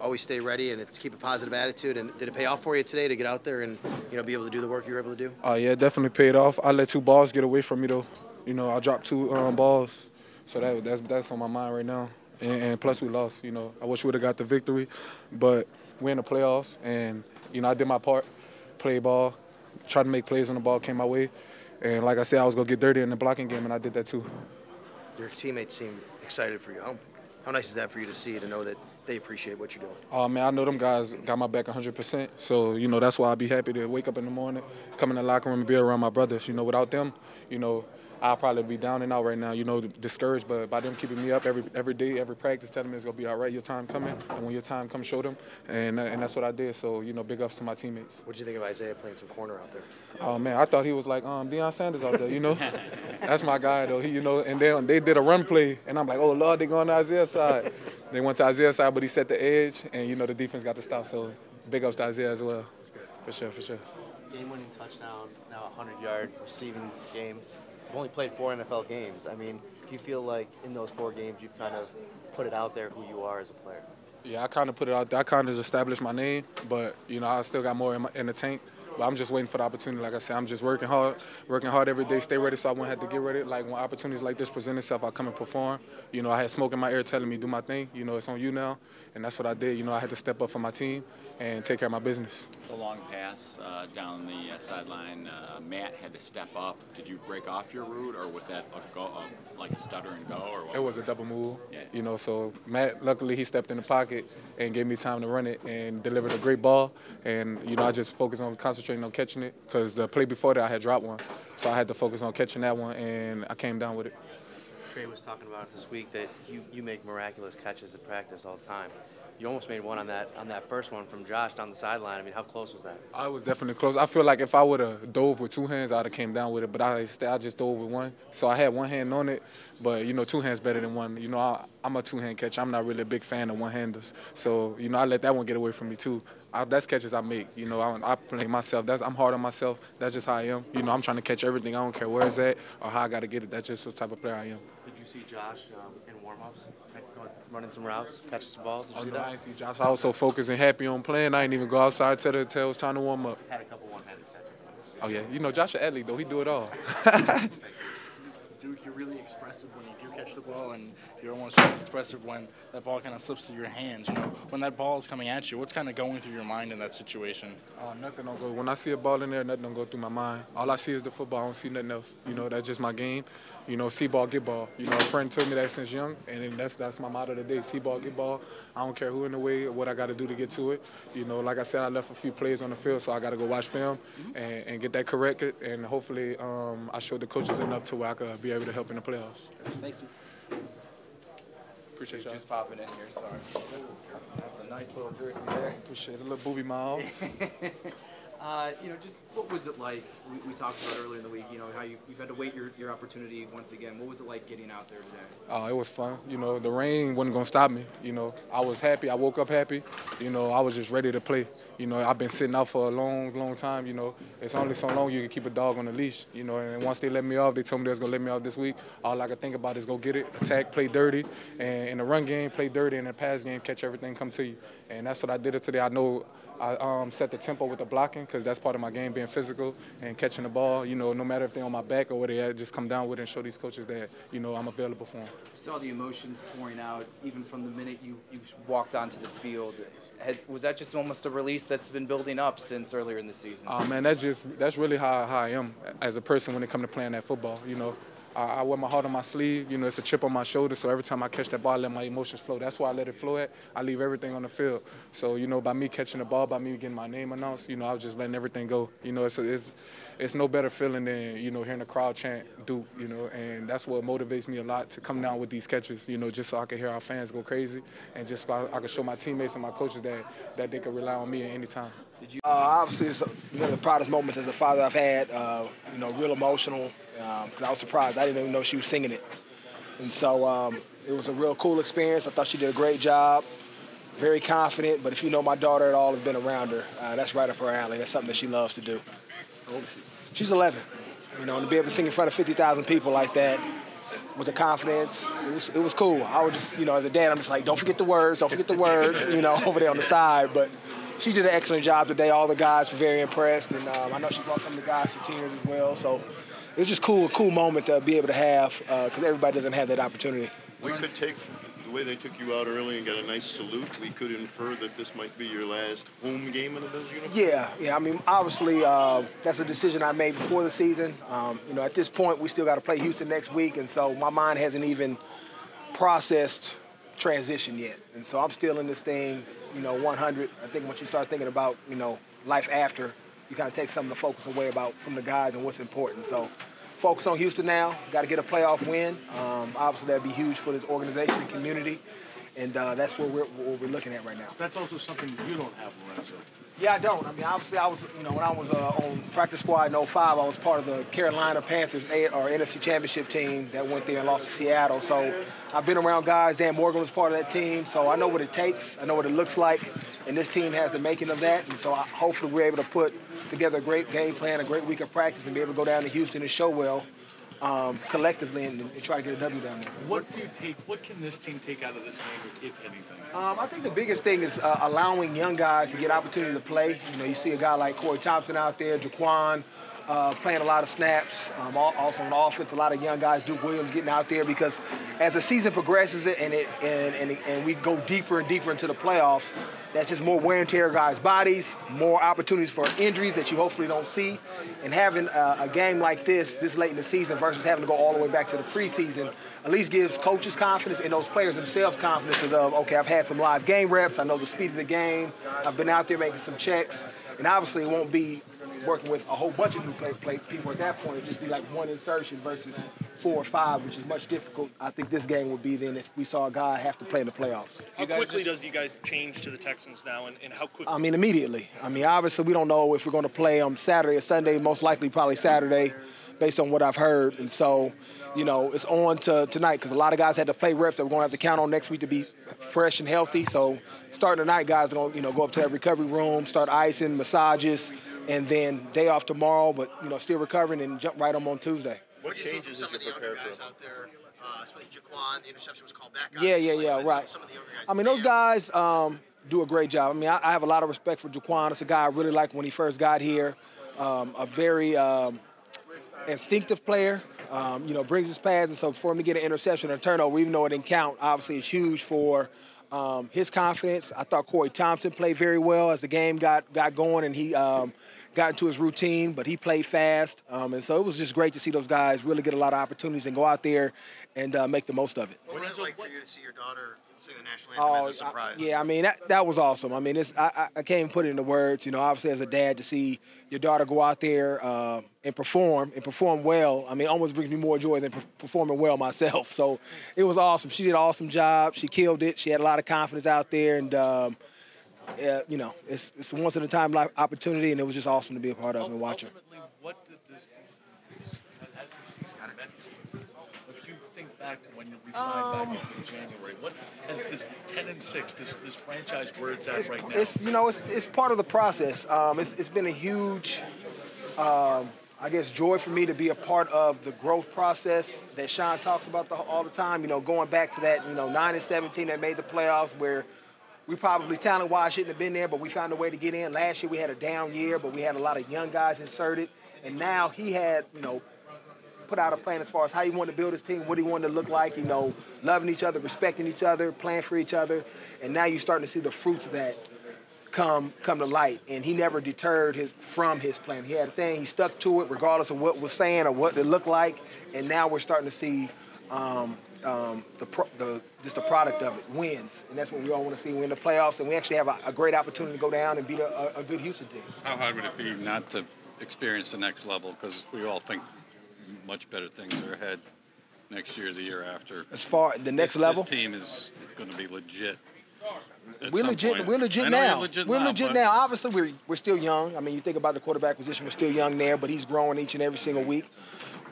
always stay ready and keep a positive attitude. And did it pay off for you today to get out there and be able to do the work you were able to do? Yeah, it definitely paid off. I let 2 balls get away from me though. I dropped 2 balls, so that's on my mind right now. And plus we lost. I wish we would have got the victory, but we're in the playoffs, and I did my part, play ball, tried to make plays when the ball came my way, and like I said, I was gonna get dirty in the blocking game, and I did that too. Your teammates seem excited for you. How nice is that for you to see, to know that they appreciate what you're doing? Oh, man, I know them guys got my back 100%. So, that's why I'd be happy to wake up in the morning, come in the locker room and be around my brothers. Without them, I'll probably be down and out right now, discouraged. But by them keeping me up every day, every practice, telling me it's going to be all right, your time coming. And when your time comes, show them. And that's what I did. So, big ups to my teammates. What did you think of Isaiah playing some corner out there? Oh, man, I thought he was like Deion Sanders out there, That's my guy, though. And then they did a run play, and I'm like, oh, Lord, they're going to Isaiah's side. They went to Isaiah's side, but he set the edge, and, the defense got the stop. So big ups to Isaiah as well. That's good. For sure. Game-winning touchdown, now a 100-yard receiving game. You've only played 4 NFL games. I mean, do you feel like in those 4 games you've kind of put it out there who you are as a player? Yeah, I kind of put it out there. I kind of established my name, but, I still got more in the tank. But I'm just waiting for the opportunity. Like I said, I'm just working hard every day, stay ready so I won't have to get ready. Like when opportunities like this present itself, I come and perform. I had smoke in my ear telling me do my thing. It's on you now. And that's what I did. I had to step up for my team and take care of my business. The long pass down the sideline, Matt had to step up. Did you break off your route, or was that like a stutter and go? Or what? It was a double move. Yeah. So Matt, luckily, he stepped in the pocket and gave me time to run it and delivered a great ball. And, I just focused on concentrating on catching it because the play before that I had dropped one. So I had to focus on catching that one, and I came down with it. Trey was talking about this week that you make miraculous catches at practice all the time. You almost made one on that first one from Josh down the sideline. I mean, how close was that? I was definitely close. I feel like if I would have dove with 2 hands, I would have came down with it. But I just dove with 1. So I had 1 hand on it. But, 2 hands better than 1. I'm a 2-hand catcher. I'm not really a big fan of 1-handers. So, I let that one get away from me, too. That's catches I make. I play myself. I'm hard on myself. That's just how I am. I'm trying to catch everything. I don't care where it's at or how I got to get it. That's just what type of player I am. Did you see Josh in warm-ups, running some routes, catching some balls? Did you see that? I didn't see Josh. I was so focused and happy on playing. I didn't even go outside till it was time to warm up. Had a couple one-handed catches. Oh, yeah. Josh an athlete, though. He do it all. Duke, you're really expressive when you do catch the ball, and you're almost just as expressive when that ball kind of slips through your hands. When that ball is coming at you, what's kind of going through your mind in that situation? Nothing don't go. When I see a ball in there, nothing don't go through my mind. All I see is the football. I don't see nothing else. That's just my game. See ball, get ball. A friend told me that since young, and that's my motto today. See ball, get ball. I don't care who in the way or what I got to do to get to it. Like I said, I left a few plays on the field, so I got to go watch film and get that corrected. And hopefully I showed the coaches enough to where I could be able to help in the playoffs. Thanks. Appreciate y'all. Just popping in here, sorry. That's a nice little jersey there. Appreciate it. A little booby miles. Just what was it like? We talked about earlier in the week, how you've had to wait your opportunity once again. What was it like getting out there today? It was fun. The rain wasn't going to stop me. I was happy. I woke up happy. I was just ready to play. I've been sitting out for a long, long time. It's only so long you can keep a dog on a leash. And once they let me off, they told me they was going to let me off this week. All I could think about is go get it, attack, play dirty, and in the run game, play dirty, and in the pass game, catch everything come to you. And that's what I did today. I know I set the tempo with the blocking because that's part of my game, being physical and catching the ball. No matter if they're on my back or where they at, just come down with it and show these coaches that, I'm available for them. You saw the emotions pouring out even from the minute you walked onto the field. Was that just almost a release that's been building up since earlier in the season? Man, that's really how I am as a person when it comes to playing that football. I wear my heart on my sleeve. It's a chip on my shoulder, so every time I catch that ball, I let my emotions flow. That's why I let it flow at. I leave everything on the field. So, by me catching the ball, by me getting my name announced, I was just letting everything go. It's no better feeling than, hearing the crowd chant Duke, and that's what motivates me a lot to come down with these catches, just so I can hear our fans go crazy and just so I can show my teammates and my coaches that they can rely on me at any time. Obviously, it's one of the proudest moments as a father I've had, real emotional. Because I was surprised. I didn't even know she was singing it. And so it was a real cool experience. I thought she did a great job, very confident. But if you know my daughter at all, have been around her, that's right up her alley. That's something that she loves to do. How old is she? She's 11. And to be able to sing in front of 50,000 people like that, with the confidence. It was cool. I was just, as a dad, I'm just like, don't forget the words, over there on the side. But she did an excellent job today. All the guys were very impressed, and I know she brought some of the guys to tears as well. So it was just a cool moment to be able to have because everybody doesn't have that opportunity. We could take the way they took you out early and got a nice salute. We could infer that this might be your last home game in the Bills uniform. Yeah. I mean, obviously, that's a decision I made before the season. At this point, we still got to play Houston next week, and so my mind hasn't even processed transition yet. And so I'm still in this thing, 100. I think once you start thinking about, life after, you kind of take some of the focus away from the guys and what's important. So focus on Houston now. Got to get a playoff win. Obviously, that'd be huge for this organization and community. And that's what we're looking at right now. That's also something you don't have, Lorenzo. Yeah, I don't. I mean, obviously, I was, when I was on practice squad in 05, I was part of the Carolina Panthers or NFC Championship team that went there and lost to Seattle. So I've been around guys. Dan Morgan was part of that team. So I know what it takes. I know what it looks like. And this team has the making of that. And so hopefully we're able to put together a great game plan, a great week of practice, and be able to go down to Houston and show well collectively and try to get a W down there. What can this team take out of this game, if anything? I think the biggest thing is allowing young guys to get opportunity to play. You see a guy like Corey Thompson out there, Jaquan playing a lot of snaps. Also on offense, a lot of young guys, Duke Williams getting out there because as the season progresses and we go deeper and deeper into the playoffs, that's just more wear and tear of guys' bodies, more opportunities for injuries that you hopefully don't see. And having a game like this late in the season versus having to go all the way back to the preseason at least gives coaches confidence and those players themselves confidence of, okay, I've had some live game reps, I know the speed of the game, I've been out there making some checks, and obviously it won't be working with a whole bunch of new people at that point. It'd just be like one insertion versus 4 or 5, which is much difficult. I think this game would be then if we saw a guy have to play in the playoffs. How quickly does you guys change to the Texans now, and how quickly? I mean, immediately. I mean, obviously we don't know if we're going to play on Saturday or Sunday, most likely probably Saturday based on what I've heard. And so, it's on to tonight because a lot of guys had to play reps that we're going to have to count on next week to be fresh and healthy. So starting tonight, guys are going to, go up to that recovery room, start icing, massages, and then day off tomorrow, but, still recovering and jump right on Tuesday. What changes some of the younger guys out there, especially Jaquan, the interception was called back. Yeah, right. Some of the younger guys. I mean, those guys do a great job. I mean, I have a lot of respect for Jaquan. It's a guy I really liked when he first got here. A very instinctive player, brings his pads, and so for him to get an interception or a turnover, even though it didn't count, obviously it's huge for his confidence. I thought Corey Thompson played very well as the game got going, and he got into his routine, but he played fast. And so it was just great to see those guys really get a lot of opportunities and go out there and make the most of it. What was it like for you to see your daughter sing the national anthem as a surprise? I mean, that was awesome. I mean, I can't even put it into words. Obviously as a dad to see your daughter go out there and perform well, I mean, almost brings me more joy than performing well myself. So it was awesome. She did an awesome job. She killed it. She had a lot of confidence out there, and it's a once-in-a-time life opportunity, and it was just awesome to be a part of and watch her. Ultimately, what did this, as the season meant to you? If you think back to when you resigned back in January, what has this 10-6, this franchise where it's at right now? It's part of the process. It's been a huge, joy for me to be a part of the growth process that Sean talks about all the time. Going back to that, 9-17 that made the playoffs where we probably talent-wise shouldn't have been there, but we found a way to get in. Last year we had a down year, but we had a lot of young guys inserted. And now he had, put out a plan as far as how he wanted to build his team, what he wanted to look like, loving each other, respecting each other, playing for each other. And now you're starting to see the fruits of that come to light. And he never deterred from his plan. He had a thing, he stuck to it regardless of what was saying or what it looked like. And now we're starting to see just the product of it, wins. And that's what we all want to see, win the playoffs. And we actually have a great opportunity to go down and beat a good Houston team. How hard would it be not to experience the next level? Because we all think much better things are ahead next year, the year after. As far the next level? This team is going to be legit. We're legit now. We're legit now. Obviously, we're still young. I mean, you think about the quarterback position, we're still young there, but he's growing each and every single week.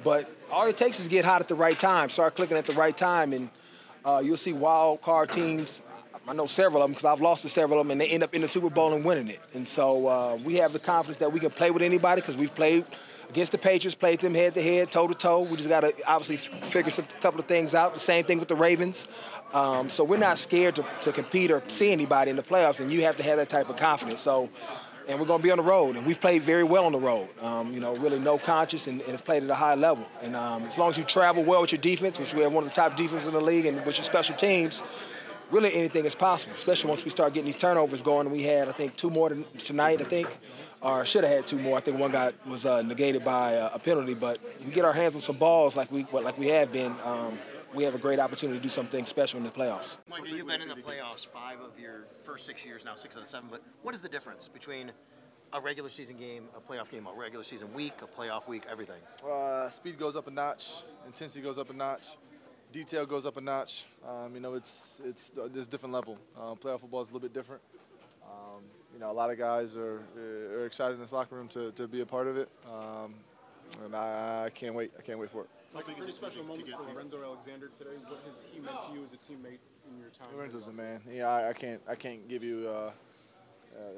But all it takes is get hot at the right time, start clicking at the right time, and you'll see wild card teams. I know several of them because I've lost to several of them, and they end up in the Super Bowl and winning it. And so we have the confidence that we can play with anybody because we've played against the Patriots, played them head-to-head, toe-to-toe. We just got to obviously figure a couple of things out. The same thing with the Ravens. So we're not scared to compete or see anybody in the playoffs, and you have to have that type of confidence. So, and we're going to be on the road, and we've played very well on the road. Really no conscious and have played at a high level. And as long as you travel well with your defense, which we have one of the top defenses in the league, and with your special teams, really anything is possible, especially once we start getting these turnovers going. We had, I think, 2 more tonight, or should have had 2 more. I think one was negated by a penalty. But if we get our hands on some balls like we have been, we have a great opportunity to do something special in the playoffs. Micah, you've been in the playoffs 5 of your first 6 years now, 6 out of 7. But what is the difference between a regular season game, a playoff game, a regular season week, a playoff week, everything? Speed goes up a notch, intensity goes up a notch, detail goes up a notch. It's just different level. Playoff football is a little bit different. A lot of guys are excited in this locker room to be a part of it, and I can't wait. I can't wait for it. Like a pretty special moment for Lorenzo Alexander today. What has he meant to you as a teammate in your time? Lorenzo's a man. I can't give you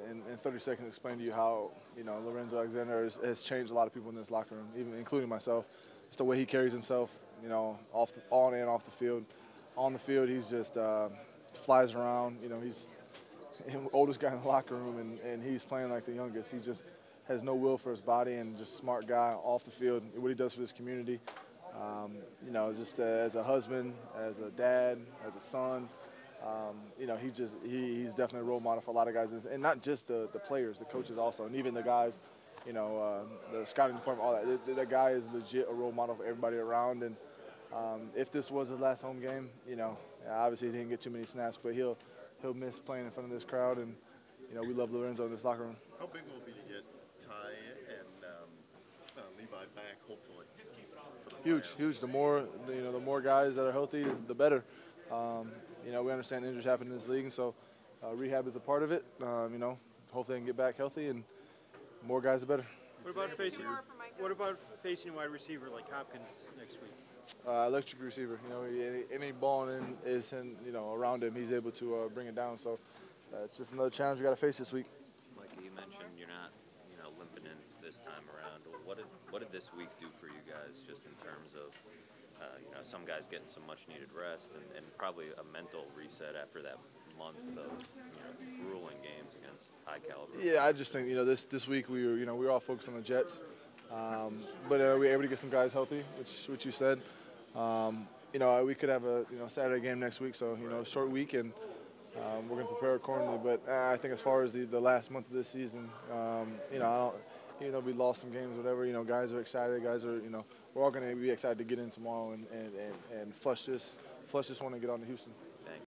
in 30 seconds explain to you how Lorenzo Alexander has changed a lot of people in this locker room, even including myself. It's the way he carries himself, on and off the field. On the field, he's just flies around. He's the oldest guy in the locker room, and he's playing like the youngest. He just has no will for his body and just smart guy off the field. What he does for this community, just as a husband, as a dad, as a son. He's definitely a role model for a lot of guys, and not just the players, the coaches also, and even the guys, the scouting department, all that. That guy is legit a role model for everybody around. And if this was his last home game, obviously he didn't get too many snaps, but he'll miss playing in front of this crowd, and we love Lorenzo in this locker room. How big will it be to get Ty and Levi back, hopefully? Huge. The more guys that are healthy, the better. We understand injuries happen in this league, and so rehab is a part of it. Hopefully they can get back healthy, and more guys are better. What about facing wide receiver like Hopkins next week? Electric receiver. Any ball around him, he's able to bring it down. So it's just another challenge we got to face this week. Micah, you mentioned you're not, limping in this time around. What did this week do for you guys, just in terms of, some guys getting some much-needed rest and probably a mental reset after that month of, grueling games against high-caliber? Yeah, I just think this week we were all focused on the Jets, but we were able to get some guys healthy, which you said. We could have a Saturday game next week, so a short week, and we're going to prepare accordingly. But I think as far as the last month of this season, I don't. Even though we lost some games, whatever, guys are excited. Guys are, we're all going to be excited to get in tomorrow and flush this one and get on to Houston.